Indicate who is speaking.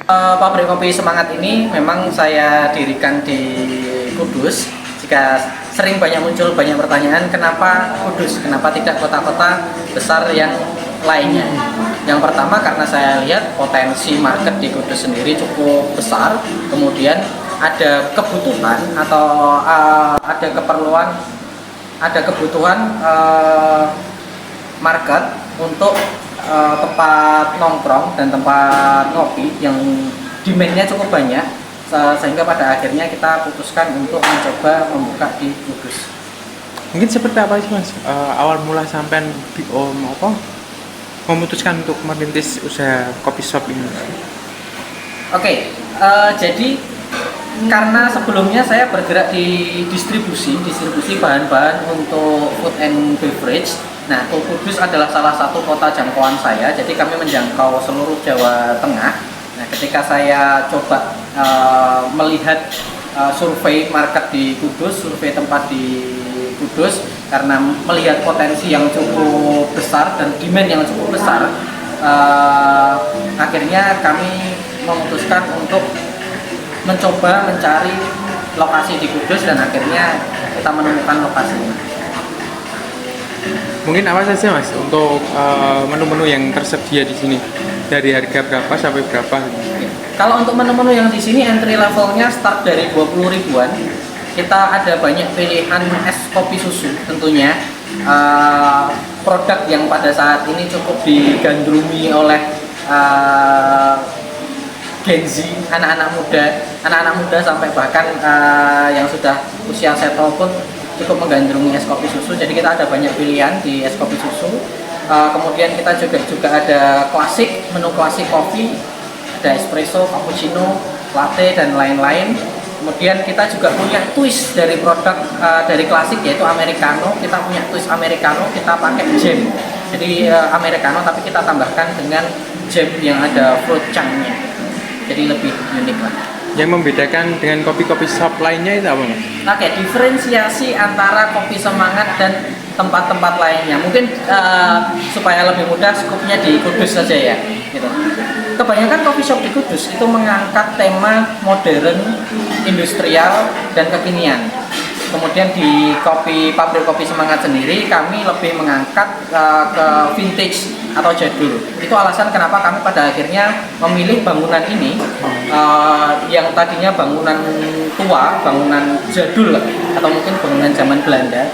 Speaker 1: Pabrik kopi semangat ini memang saya dirikan di Kudus. Jika sering muncul banyak pertanyaan, kenapa Kudus, kenapa tidak kota-kota besar yang lainnya? Yang pertama karena saya lihat potensi market di Kudus sendiri cukup besar, kemudian ada kebutuhan atau ada kebutuhan market untuk tempat nongkrong dan tempat ngopi yang demand-nya cukup banyak, sehingga pada akhirnya kita putuskan untuk mencoba membuka di Kudus.
Speaker 2: Mungkin seperti apa sih Mas awal mula sampai memutuskan untuk merintis usaha kopi shop ini?
Speaker 1: Oke, jadi karena sebelumnya saya bergerak di distribusi bahan-bahan untuk food and beverage. Nah, Kudus adalah salah satu kota jangkauan saya, jadi kami menjangkau seluruh Jawa Tengah. Nah, ketika saya coba melihat survei market di Kudus, survei tempat di Kudus, karena melihat potensi yang cukup besar dan demand yang cukup besar, akhirnya kami memutuskan untuk mencoba mencari lokasi di Kudus dan akhirnya kita menemukan lokasinya.
Speaker 2: Mungkin apa saja Mas untuk menu-menu yang tersedia di sini, dari harga berapa sampai berapa?
Speaker 1: Kalau untuk menu-menu yang di sini entry levelnya start dari 20 ribuan. Kita ada banyak pilihan es kopi susu tentunya. Produk yang pada saat ini cukup digandrungi oleh Gen Z, anak-anak muda sampai bahkan yang sudah usia settle pun cukup menggandrungi es kopi susu. Jadi kita ada banyak pilihan di es kopi susu. Kemudian kita juga ada klasik, menu klasik kopi, ada espresso, cappuccino, latte dan lain-lain. Kemudian kita juga punya twist dari produk dari klasik, yaitu americano. Kita punya twist americano, kita pakai jam. Jadi americano tapi kita tambahkan dengan jam yang ada fruit chunk-nya. Jadi lebih unik lah.
Speaker 2: Yang membedakan dengan kopi-kopi shop lainnya itu apa Mas?
Speaker 1: Oke, diferensiasi antara kopi semangat dan tempat-tempat lainnya. Mungkin supaya lebih mudah skupnya di Kudus saja ya. Gitu. Kebanyakan coffee shop di Kudus itu mengangkat tema modern, industrial, dan kekinian. Kemudian di pabrik kopi semangat sendiri kami lebih mengangkat ke vintage atau jadul. Itu alasan kenapa kami pada akhirnya memilih bangunan ini yang tadinya bangunan tua, bangunan jadul atau mungkin bangunan zaman Belanda.